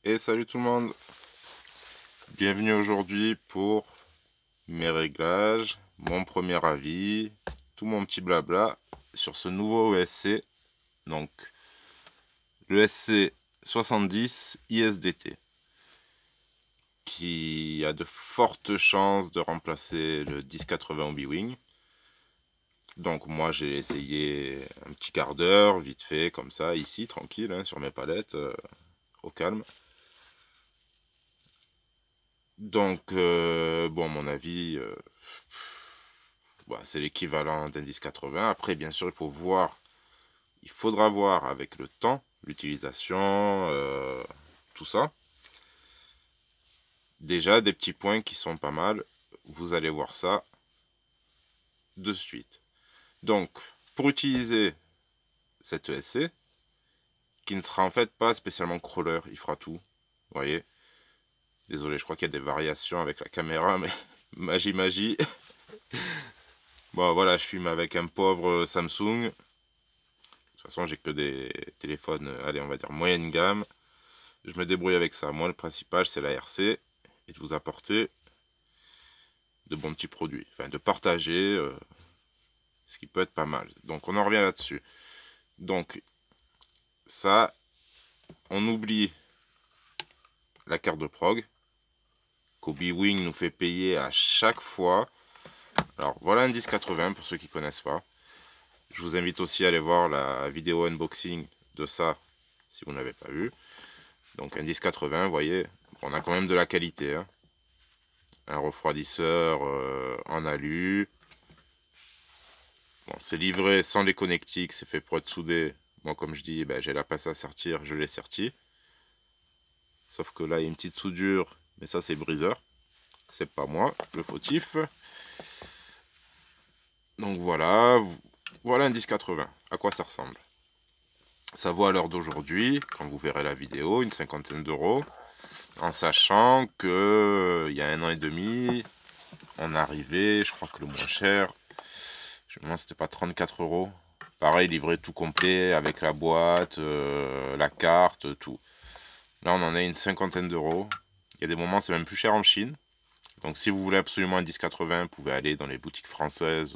Et salut tout le monde, bienvenue aujourd'hui pour mes réglages, mon premier avis, tout mon petit blabla sur ce nouveau ESC, donc le SC 70 ISDT, qui a de fortes chances de remplacer le 1080 Obi-Wing. Donc moi j'ai essayé un petit quart d'heure, vite fait, comme ça, ici, tranquille, hein, sur mes palettes, au calme. Donc, bon, mon avis, bah, c'est l'équivalent d'un 1080. Après, bien sûr, il faudra voir avec le temps, l'utilisation, tout ça. Déjà, des petits points qui sont pas mal. Vous allez voir ça de suite. Donc, pour utiliser cette ESC, qui ne sera en fait pas spécialement crawler, il fera tout. Vous voyez? Désolé, je crois qu'il y a des variations avec la caméra, mais magie, magie. Bon, voilà, je filme avec un pauvre Samsung. De toute façon, j'ai que des téléphones, allez, on va dire moyenne gamme. Je me débrouille avec ça. Moi, le principal, c'est la RC et de vous apporter de bons petits produits. Enfin, de partager ce qui peut être pas mal. Donc, on en revient là-dessus. Donc, ça, on oublie la carte de prog qu'Obi-Wing nous fait payer à chaque fois. Alors, voilà un 1080 pour ceux qui ne connaissent pas. Je vous invite aussi à aller voir la vidéo unboxing de ça si vous n'avez pas vu. Donc un 1080, vous voyez, on a quand même de la qualité. Hein. Un refroidisseur en alu. Bon, c'est livré sans les connectiques, c'est fait pour être soudé. Moi, comme je dis, ben, j'ai la pince à sertir, je l'ai serti. Sauf que là, il y a une petite soudure, mais ça, c'est briseur. C'est pas moi, le fautif. Donc voilà, voilà un 1080. À quoi ça ressemble? Ça vaut à l'heure d'aujourd'hui, quand vous verrez la vidéo, une cinquantaine d'euros. En sachant que il y a 1 an et demi, on arrivait, je crois que le moins cher, je me demande si c'était pas 34 euros. Pareil, livré tout complet avec la boîte, la carte, tout. Là, on en a une cinquantaine d'euros. Il y a des moments, c'est même plus cher en Chine. Donc, si vous voulez absolument un 1080, vous pouvez aller dans les boutiques françaises.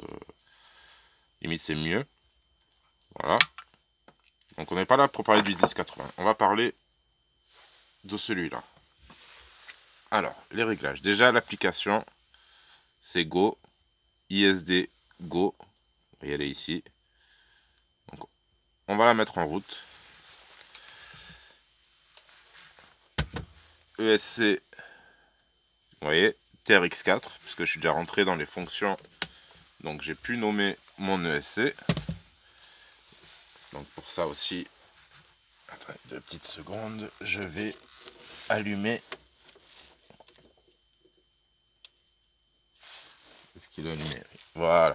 Limite, c'est mieux. Voilà. Donc, on n'est pas là pour parler du 1080. On va parler de celui-là. Alors, les réglages. Déjà, l'application, c'est Go. ISD Go. Vous voyez, elle est ici. Donc, on va la mettre en route. ESC, vous voyez, TRX4, puisque je suis déjà rentré dans les fonctions. Donc, j'ai pu nommer mon ESC. Donc, pour ça aussi, attendez 2 petites secondes, je vais allumer. Est-ce qu'il est allumé? Voilà.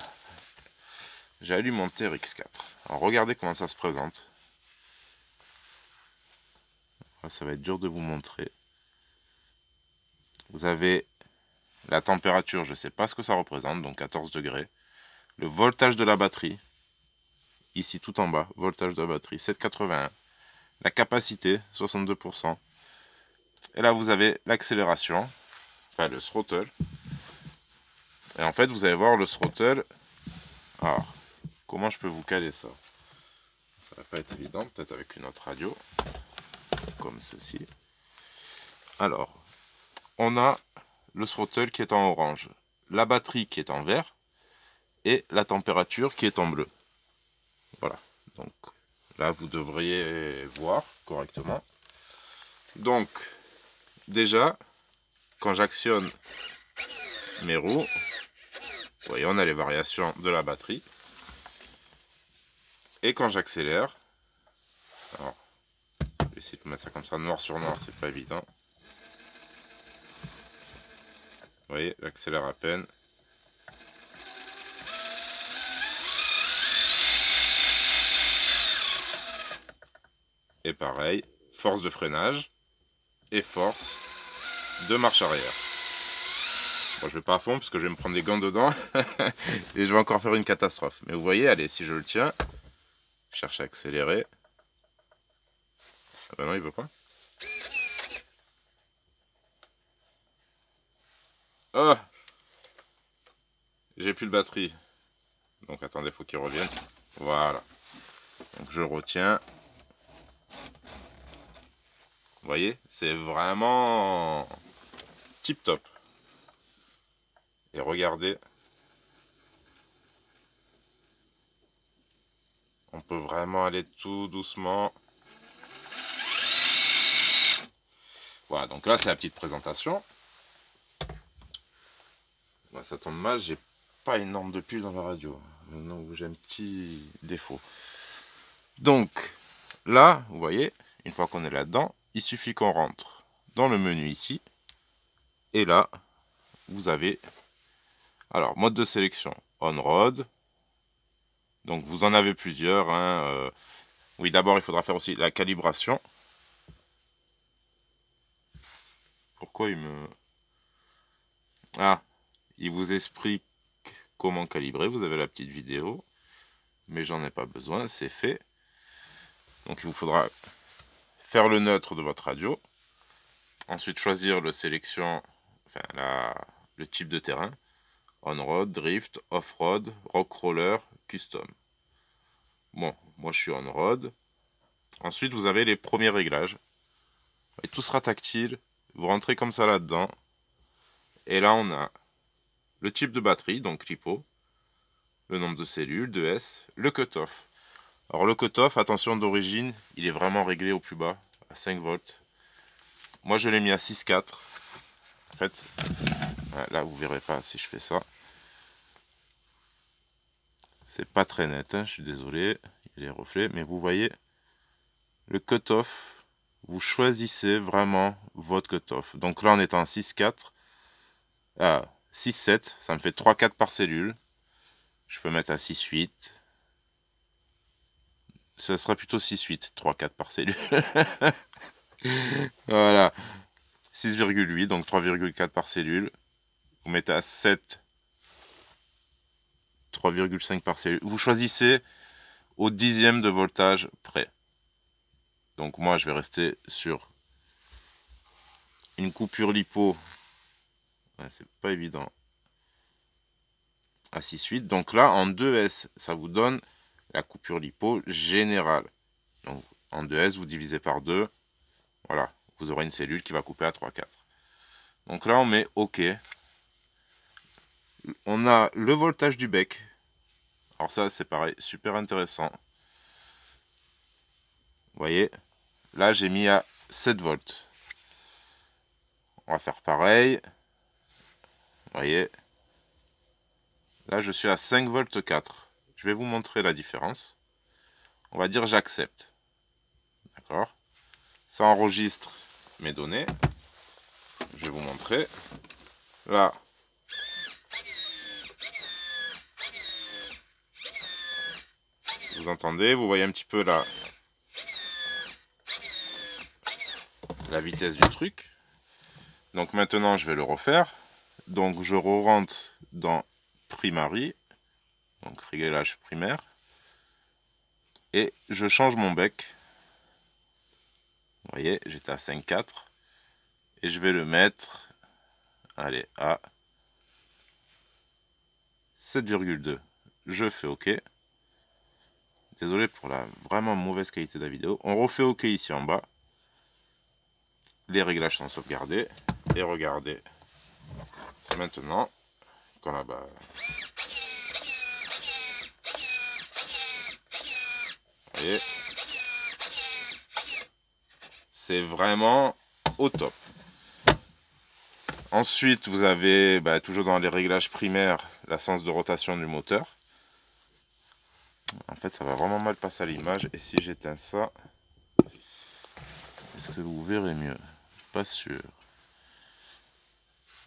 J'allume mon TRX4. Alors, regardez comment ça se présente. Ça va être dur de vous montrer. Vous avez la température, je ne sais pas ce que ça représente, donc 14 degrés. Le voltage de la batterie, ici tout en bas, voltage de la batterie, 7,81. La capacité, 62%. Et là, vous avez l'accélération, enfin le throttle. Et en fait, vous allez voir le throttle. Alors, comment je peux vous caler ça? Ça va pas être évident, peut-être avec une autre radio, comme ceci. Alors, on a le throttle qui est en orange, la batterie qui est en vert, et la température qui est en bleu. Voilà, donc là vous devriez voir correctement. Donc déjà, quand j'actionne mes roues, vous voyez, on a les variations de la batterie. Et quand j'accélère, alors je vais essayer de mettre ça comme ça noir sur noir, c'est pas évident. Vous voyez, j'accélère à peine. Et pareil, force de freinage et force de marche arrière. Bon, je vais pas à fond parce que je vais me prendre des gants dedans et je vais encore faire une catastrophe. Mais vous voyez, allez, si je le tiens, je cherche à accélérer. Ah bah non, il veut pas. Oh, j'ai plus de batterie. Donc attendez, faut qu'il revienne. Voilà. Donc je retiens. Vous voyez, c'est vraiment tip top. Et regardez. On peut vraiment aller tout doucement. Voilà, donc là c'est la petite présentation. Bah, ça tombe mal, j'ai pas énorme de pulls dans la radio. Donc j'ai un petit défaut. Donc là, vous voyez, une fois qu'on est là-dedans, il suffit qu'on rentre dans le menu ici. Et là, vous avez, alors, mode de sélection, on-road. Donc vous en avez plusieurs. Hein, oui, d'abord il faudra faire aussi la calibration. Pourquoi il me... Ah, il vous explique comment calibrer. Vous avez la petite vidéo. Mais j'en ai pas besoin, c'est fait. Donc il vous faudra faire le neutre de votre radio. Ensuite choisir le sélection, enfin le type de terrain. On-road, drift, off-road, rock-roller, custom. Bon, moi je suis on-road. Ensuite vous avez les premiers réglages. Et tout sera tactile. Vous rentrez comme ça là-dedans. Et là on a le type de batterie, donc LiPo. Le nombre de cellules, de S, le cutoff. Alors le cutoff, attention d'origine, il est vraiment réglé au plus bas, à 5 volts. Moi je l'ai mis à 6,4. En fait, là vous verrez pas si je fais ça. C'est pas très net, hein, je suis désolé, il y a les reflets, mais vous voyez, le cutoff, vous choisissez vraiment votre cutoff. Donc là on est en 6,4, 6,7, ça me fait 3,4 par cellule. Je peux mettre à 6,8. Ce sera plutôt 6,8, 3,4 par cellule. Voilà. 6,8, donc 3,4 par cellule. Vous mettez à 7, 3,5 par cellule. Vous choisissez au dixième de voltage près. Donc moi, je vais rester sur une coupure LiPo. Ouais, c'est pas évident. À 6,8. Donc là, en 2S, ça vous donne la coupure LiPo générale. Donc en 2S, vous divisez par 2. Voilà. Vous aurez une cellule qui va couper à 3,4. Donc là, on met OK. On a le voltage du bec. Alors ça, c'est pareil, super intéressant. Vous voyez, là, j'ai mis à 7 volts. On va faire pareil. Vous voyez, là, je suis à 5 volts 4. Je vais vous montrer la différence. On va dire j'accepte. D'accord. Ça enregistre mes données. Je vais vous montrer. Là, vous entendez, vous voyez un petit peu la vitesse du truc. Donc maintenant, je vais le refaire. Donc je re-rentre dans Primary, donc réglage primaire, et je change mon bec. Vous voyez, j'étais à 5,4 et je vais le mettre, allez, à 7,2. Je fais OK. Désolé pour la vraiment mauvaise qualité de la vidéo. On refait OK ici en bas. Les réglages sont sauvegardés. Et regardez, maintenant, quand là-bas... Vous voyez, c'est vraiment au top. Ensuite, vous avez, toujours dans les réglages primaires, la sens de rotation du moteur. En fait, ça va vraiment mal passer à l'image. Et si j'éteins ça, est-ce que vous verrez mieux? Pas sûr.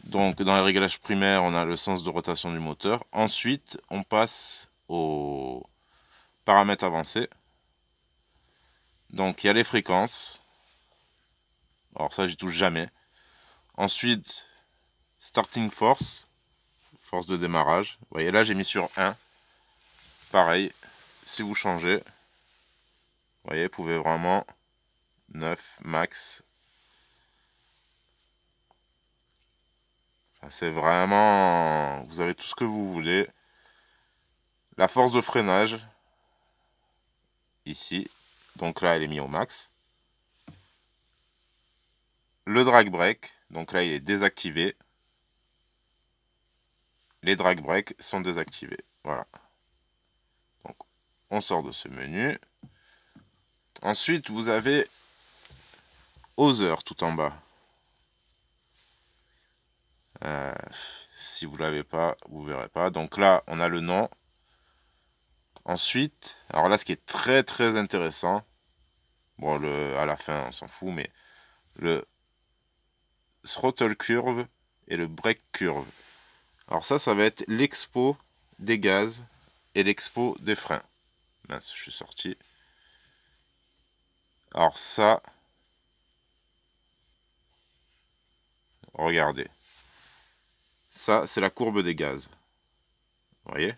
Donc, dans les réglages primaires, on a le sens de rotation du moteur. Ensuite, on passe aux paramètres avancés. Donc, il y a les fréquences. Alors ça, j'y touche jamais. Ensuite, starting force, force de démarrage. Vous voyez, là, j'ai mis sur 1. Pareil, si vous changez, vous voyez, vous pouvez vraiment 9 max. C'est vraiment... Vous avez tout ce que vous voulez. La force de freinage, ici. Donc là, elle est mise au max. Le drag brake, donc là, il est désactivé. Les drag brakes sont désactivés. Voilà. Donc, on sort de ce menu. Ensuite, vous avez Other tout en bas. Si vous ne l'avez pas, vous ne verrez pas. Donc là, on a le nom. Ensuite, alors là, ce qui est très très intéressant, bon, à la fin, on s'en fout, mais le throttle curve et le brake curve. Alors ça va être l'expo des gaz et l'expo des freins. Mince, je suis sorti. Alors ça, regardez. Ça, c'est la courbe des gaz. Vous voyez?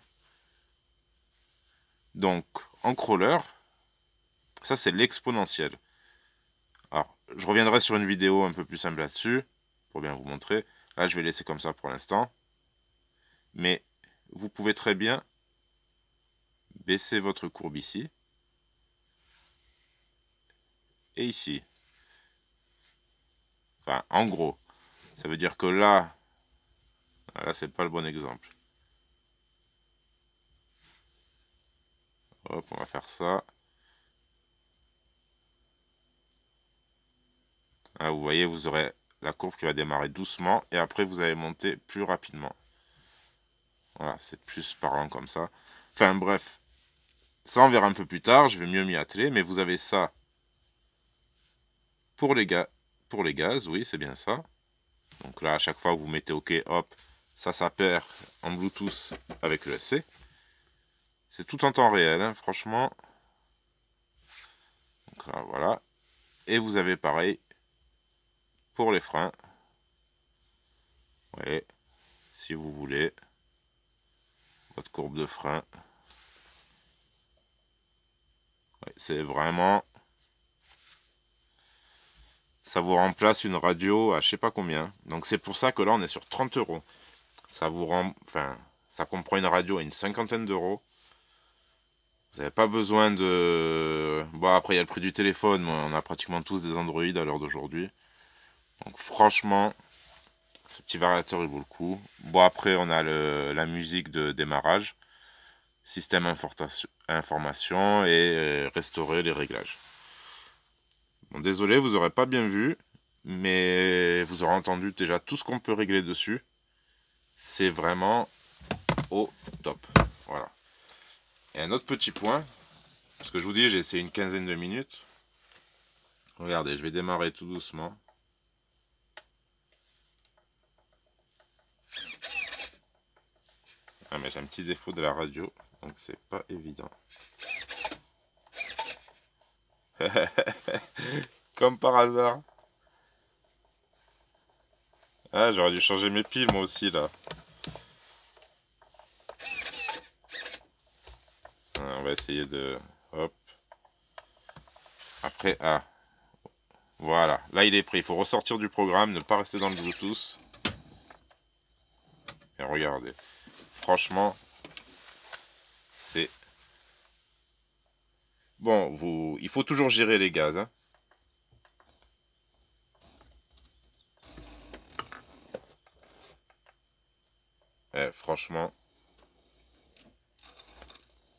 Donc, en crawler, ça c'est l'exponentielle. Alors, je reviendrai sur une vidéo un peu plus simple là-dessus, pour bien vous montrer. Là, je vais laisser comme ça pour l'instant. Mais vous pouvez très bien baisser votre courbe ici. Et ici. Enfin, en gros, ça veut dire que là, c'est pas le bon exemple. Hop, on va faire ça. Là, vous voyez, vous aurez la courbe qui va démarrer doucement et après vous allez monter plus rapidement. Voilà, c'est plus parlant comme ça. Enfin bref, ça on verra un peu plus tard, je vais mieux m'y atteler, mais vous avez ça pour les gaz, oui, c'est bien ça. Donc là, à chaque fois que vous mettez OK, hop, ça perd en Bluetooth avec le SC. C'est tout en temps réel, hein, franchement. Donc là, voilà. Et vous avez pareil pour les freins. Ouais, si vous voulez. Votre courbe de frein. Ouais, c'est vraiment... Ça vous remplace une radio à je sais pas combien. Donc c'est pour ça que là, on est sur 30 €. Ça vous rend... Enfin, ça comprend une radio à une cinquantaine d'euros. Vous n'avez pas besoin de... Bon, après, il y a le prix du téléphone. Mais on a pratiquement tous des Android à l'heure d'aujourd'hui. Donc, franchement, ce petit variateur, il vaut le coup. Bon, après, on a la musique de démarrage. Système information et restaurer les réglages. Bon, désolé, vous n'aurez pas bien vu. Mais vous aurez entendu déjà tout ce qu'on peut régler dessus. C'est vraiment au top. Voilà. Et un autre petit point, parce que je vous dis, j'ai essayé une quinzaine de minutes. Regardez, je vais démarrer tout doucement. Ah, mais j'ai un petit défaut de la radio, donc c'est pas évident. Comme par hasard. Ah, j'aurais dû changer mes piles moi aussi là. On va essayer de... Hop. Après, ah. Voilà, là il est pris. Il faut ressortir du programme, ne pas rester dans le Bluetooth. Et regardez. Franchement, c'est... Bon, il faut toujours gérer les gaz. Hein. Franchement,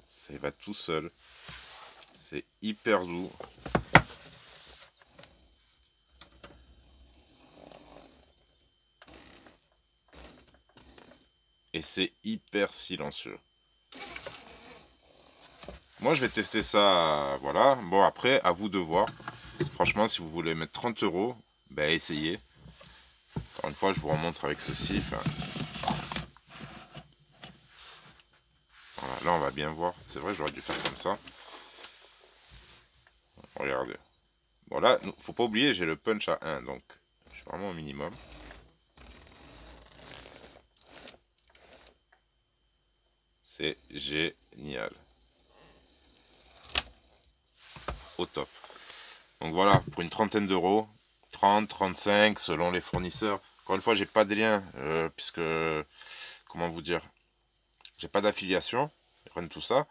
ça va tout seul. C'est hyper doux. Et c'est hyper silencieux. Moi, je vais tester ça, voilà. Bon, après, à vous de voir. Franchement, si vous voulez mettre 30 €, ben essayez. Encore une fois, je vous remontre avec ceci. Enfin, voilà, là, on va bien voir. C'est vrai, j'aurais dû faire comme ça. Regardez. Bon, là, faut pas oublier, j'ai le punch à 1, donc je suis vraiment au minimum. C'est génial. Au top. Donc voilà, pour une trentaine d'euros, 30, 35 selon les fournisseurs. Encore une fois, j'ai pas de lien, puisque, comment vous dire, j'ai pas d'affiliation, rien de tout ça.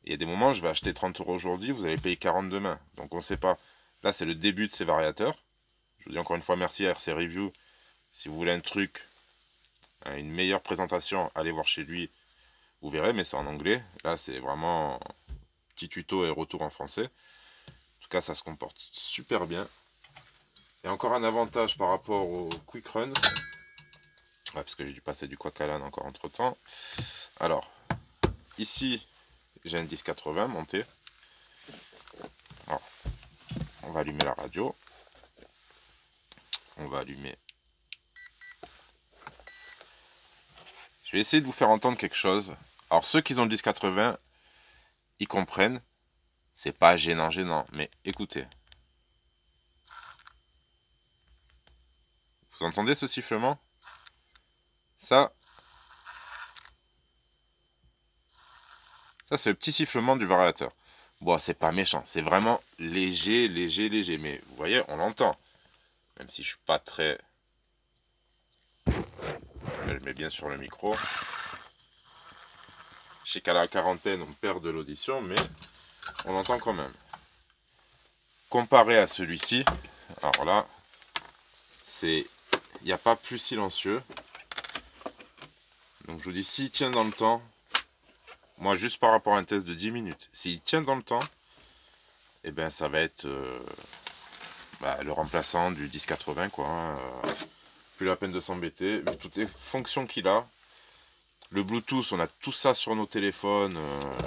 Et il y a des moments, je vais acheter 30 € aujourd'hui, vous allez payer 40 demain. Donc on sait pas. Là, c'est le début de ces variateurs. Je vous dis encore une fois merci à RC Review. Si vous voulez un truc, une meilleure présentation, allez voir chez lui. Vous verrez, mais c'est en anglais. Là, c'est vraiment petit tuto et retour en français. En tout cas, ça se comporte super bien. Et encore un avantage par rapport au Quick Run. Ouais, parce que j'ai dû passer du Quacalan encore entre temps. Alors, ici, j'ai un 1080 monté. Alors, on va allumer la radio. On va allumer. Je vais essayer de vous faire entendre quelque chose. Alors, ceux qui ont le 1080, ils comprennent. C'est pas gênant, mais écoutez. Vous entendez ce sifflement? Ça c'est le petit sifflement du variateur. Bon, c'est pas méchant, c'est vraiment léger, mais vous voyez, on l'entend. Même si je suis pas très... Je le mets bien sur le micro. Je sais qu'à la quarantaine, on perd de l'audition, mais on l'entend quand même. Comparé à celui-ci, alors là, il n'y a pas plus silencieux. Donc je vous dis, s'il tient dans le temps, moi juste par rapport à un test de 10 minutes, s'il tient dans le temps, et ben ça va être le remplaçant du 1080 quoi. Plus la peine de s'embêter, vu toutes les fonctions qu'il a. Le Bluetooth, on a tout ça sur nos téléphones,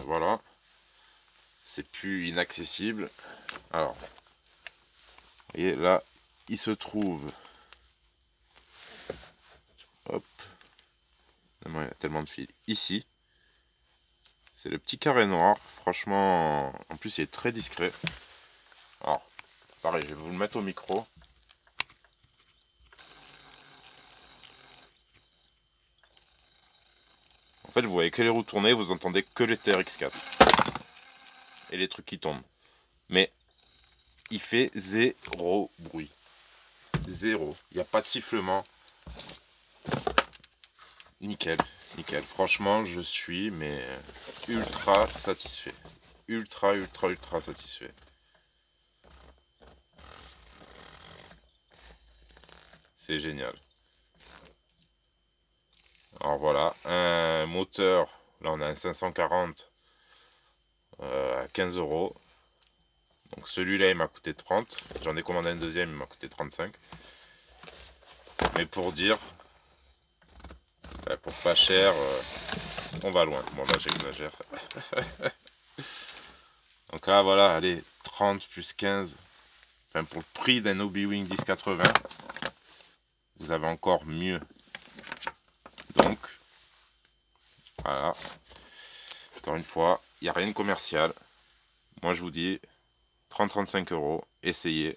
voilà. C'est plus inaccessible. Alors, vous voyez là, il se trouve. Hop. Il y a tellement de fils. Ici. C'est le petit carré noir. Franchement, en plus, il est très discret. Alors, pareil, je vais vous le mettre au micro. En fait, vous voyez que les roues tourner, vous entendez que les TRX4. Et les trucs qui tombent. Mais il fait zéro bruit. Zéro. Il n'y a pas de sifflement. Nickel, nickel. Franchement, je suis mais ultra satisfait. Ultra satisfait. C'est génial. Alors voilà, un moteur, là on a un 540 à 15 €. Donc celui-là il m'a coûté 30. J'en ai commandé un deuxième, il m'a coûté 35. Mais pour dire, pour pas cher, on va loin. Bon là j'exagère. Donc là voilà, allez, 30 plus 15. Enfin pour le prix d'un Hobbywing 1080, vous avez encore mieux. Donc, voilà. Encore une fois, il n'y a rien de commercial. Moi je vous dis, 30-35 €, essayez.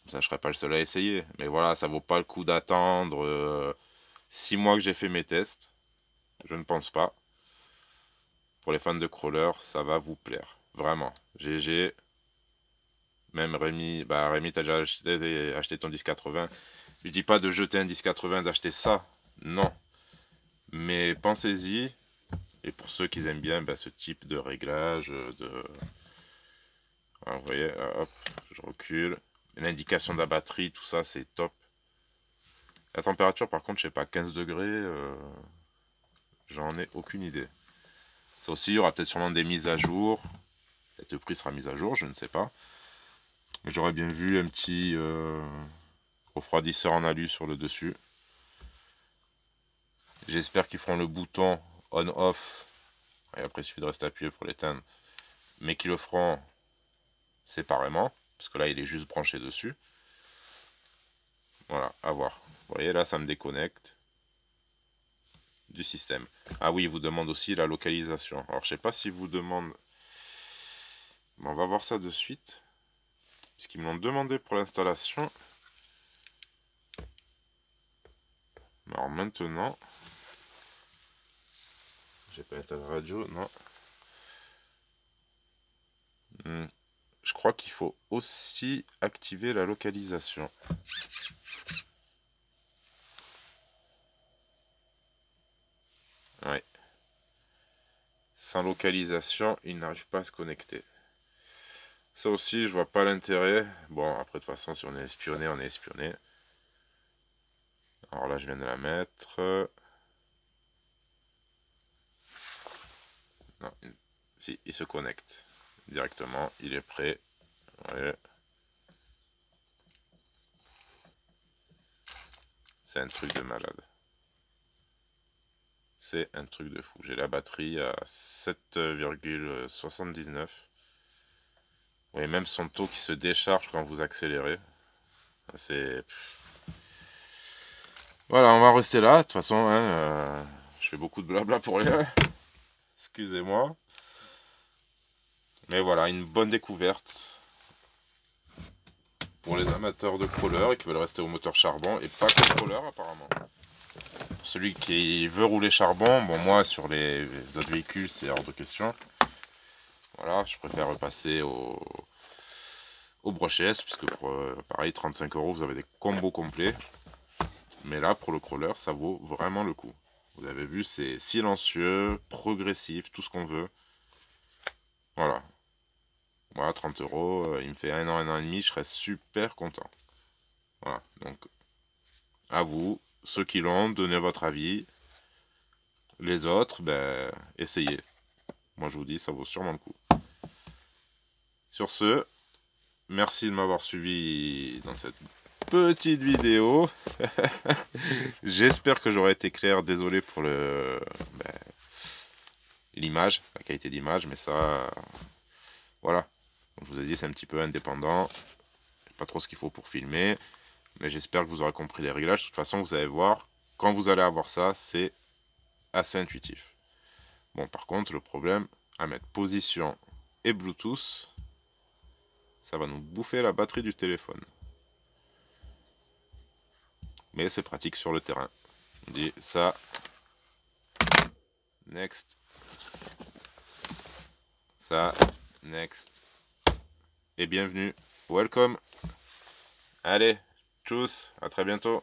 Ça, je serai pas le seul à essayer. Mais voilà, ça vaut pas le coup d'attendre 6 mois que j'ai fait mes tests. Je ne pense pas. Pour les fans de crawler, ça va vous plaire. Vraiment. GG. Même Rémi, Rémi, t'as déjà acheté ton 1080. Je dis pas de jeter un 1080, d'acheter ça. Non. Mais pensez-y. Et pour ceux qui aiment bien ce type de réglage, voilà, vous voyez, hop, je recule. L'indication de la batterie, tout ça, c'est top. La température, par contre, je sais pas, 15 degrés, j'en ai aucune idée. Ça aussi, il y aura peut-être sûrement des mises à jour. Peut-être le prix sera mis à jour, je ne sais pas. Mais j'aurais bien vu un petit refroidisseur en alu sur le dessus. J'espère qu'ils feront le bouton on-off. Et après, il suffit de rester appuyé pour l'éteindre. Mais qu'ils le feront séparément. Parce que là, il est juste branché dessus. Voilà, à voir. Vous voyez, là, ça me déconnecte du système. Ah oui, il vous demande aussi la localisation. Alors, je sais pas s'il vous demande... Bon, on va voir ça de suite. Parce qu'ils me l'ont demandé pour l'installation. Alors maintenant... J'ai pas éteint la radio, non. Je crois qu'il faut aussi activer la localisation. sans localisation, il n'arrive pas à se connecter. Ça aussi, je vois pas l'intérêt. Bon, après, de toute façon, si on est espionné, on est espionné. Alors là, je viens de la mettre. Non, si, il se connecte directement. Il est prêt. Ouais. C'est un truc de malade. C'est un truc de fou. J'ai la batterie à 7,79. Vous voyez même son taux qui se décharge quand vous accélérez. C'est... Voilà, on va rester là. De toute façon, hein, je fais beaucoup de blabla pour rien. Excusez-moi. Mais voilà, une bonne découverte pour les amateurs de crawler et qui veulent rester au moteur charbon et pas que crawler apparemment. Pour celui qui veut rouler charbon, bon moi sur les autres véhicules c'est hors de question. Voilà, je préfère repasser au brochet S puisque pour pareil 35 € vous avez des combos complets. Mais là pour le crawler ça vaut vraiment le coup. Vous avez vu, c'est silencieux, progressif, tout ce qu'on veut. Voilà. Voilà, 30 €, il me fait un an et demi, je serais super content. Voilà, donc à vous, ceux qui l'ont, donnez votre avis. Les autres, ben, essayez. Moi je vous dis, ça vaut sûrement le coup. Sur ce, merci de m'avoir suivi dans cette petite vidéo. J'espère que j'aurai été clair, désolé pour l'image, la qualité d'image, mais ça, voilà. Comme je vous ai dit, c'est un petit peu indépendant. Pas trop ce qu'il faut pour filmer. Mais j'espère que vous aurez compris les réglages. De toute façon, vous allez voir, quand vous allez avoir ça, c'est assez intuitif. Bon, par contre, le problème, à mettre position et Bluetooth, ça va nous bouffer la batterie du téléphone. Mais c'est pratique sur le terrain. On dit ça. Next. Ça. Next. Et bienvenue. Welcome. Allez, tchuss, à très bientôt.